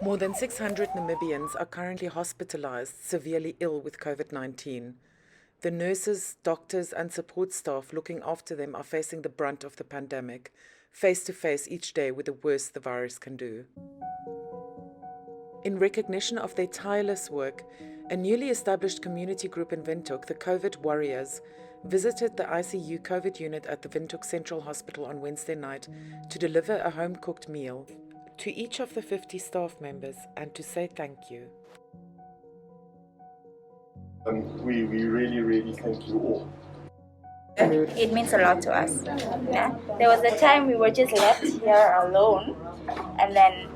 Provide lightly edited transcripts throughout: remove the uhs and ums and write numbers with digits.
More than 600 Namibians are currently hospitalized, severely ill with COVID-19. The nurses, doctors, and support staff looking after them are facing the brunt of the pandemic, face to face each day with the worst the virus can do. In recognition of their tireless work, a newly established community group in Windhoek, the COVID Warriors, visited the ICU COVID unit at the Windhoek Central Hospital on Wednesday night to deliver a home-cooked meal to each of the 50 staff members and to say thank you. We really thank you all. It means a lot to us. Yeah. There was a time we were just left here alone, and then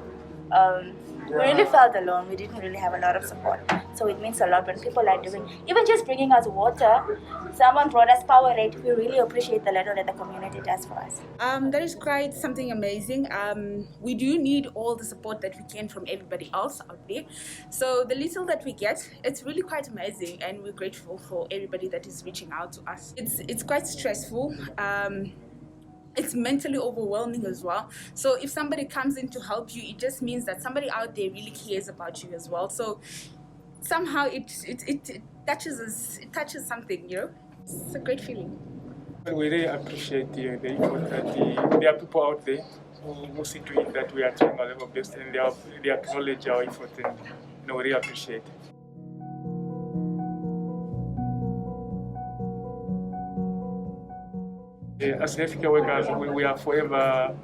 we really felt alone. We didn't really have a lot of support. So it means a lot when people are doing, even just bringing us water. Someone brought us Powerade. We really appreciate the little that the community does for us. That is quite something amazing. We do need all the support that we can from everybody else out there. So the little that we get, it's really quite amazing, and we're grateful for everybody that is reaching out to us. It's quite stressful. It's mentally overwhelming as well. So if somebody comes in to help you, it just means that somebody out there really cares about you as well. So somehow it touches us. It touches something, you know. It's a great feeling. We really appreciate the effort that there are people out there who see to it that we are trying our level best, and they acknowledge our effort, and we really appreciate it. As healthcare workers, we are forever,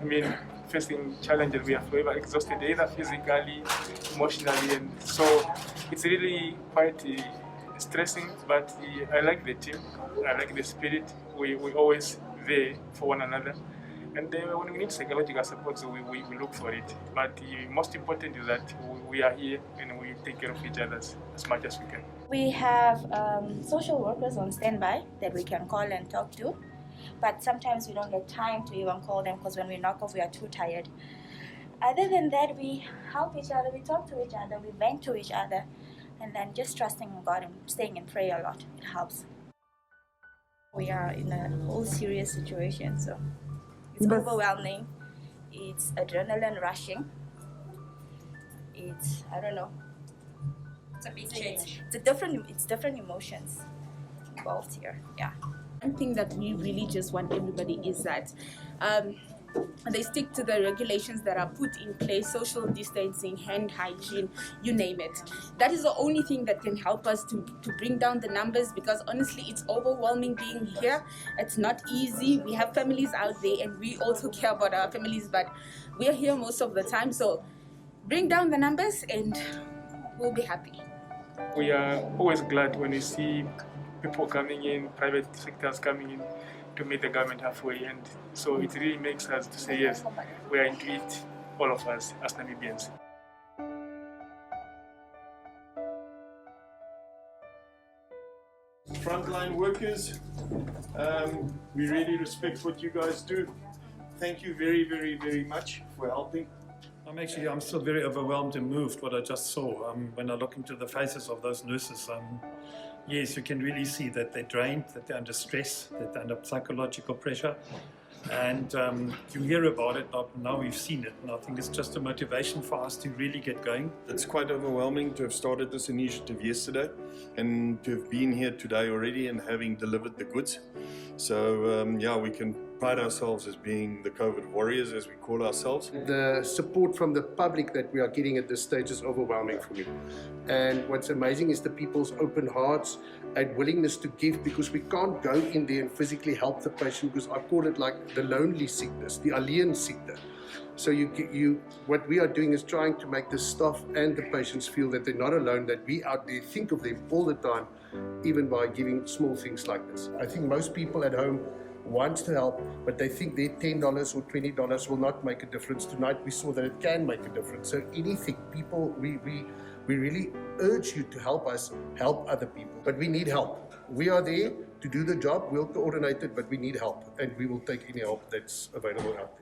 facing challenges. We are forever exhausted, either physically, emotionally, and so it's really quite stressing. But I like the team, I like the spirit. We always there for one another, and when we need psychological support, so we look for it. But the most important is that we are here and we take care of each other as much as we can. We have social workers on standby that we can call and talk to. But sometimes we don't get time to even call them because when we knock off, we are too tired. Other than that, we help each other, we talk to each other, we vent to each other, and then just trusting in God and staying in prayer a lot. It helps. We are in a whole serious situation, so it's overwhelming. It's adrenaline rushing. It's, I don't know. It's a big change. It's different emotions involved here, yeah. One thing that we really just want everybody is that they stick to the regulations that are put in place, social distancing, hand hygiene, you name it. That is the only thing that can help us to bring down the numbers, because honestly it's overwhelming being here. It's not easy. We have families out there and we also care about our families, but we are here most of the time. So bring down the numbers and we'll be happy. We are always glad when we see people coming in, private sectors coming in to meet the government halfway, and so it really makes us to say yes, we are into it, all of us as Namibians. Frontline workers, we really respect what you guys do. Thank you very much for helping. I'm still very overwhelmed and moved what I just saw. When I look into the faces of those nurses, yes, you can really see that they're drained, that they're under stress, that they're under psychological pressure. And you hear about it, now we've seen it, and I think it's just a motivation for us to really get going. It's quite overwhelming to have started this initiative yesterday and to have been here today already and having delivered the goods. So yeah, we can pride ourselves as being the COVID warriors, as we call ourselves. The support from the public that we are getting at this stage is overwhelming for me. And what's amazing is the people's open hearts and willingness to give, because we can't go in there and physically help the patient, because I call it like the lonely sickness, the alien sickness. So what we are doing is trying to make the staff and the patients feel that they're not alone, that we out there think of them all the time, even by giving small things like this. I think most people at home wants to help, but they think their $10 or $20 will not make a difference. Tonight we saw that it can make a difference. So anything, people, we really urge you to help us help other people. But we need help. We are there to do the job, we'll coordinate it, but we need help, and we will take any help that's available out there.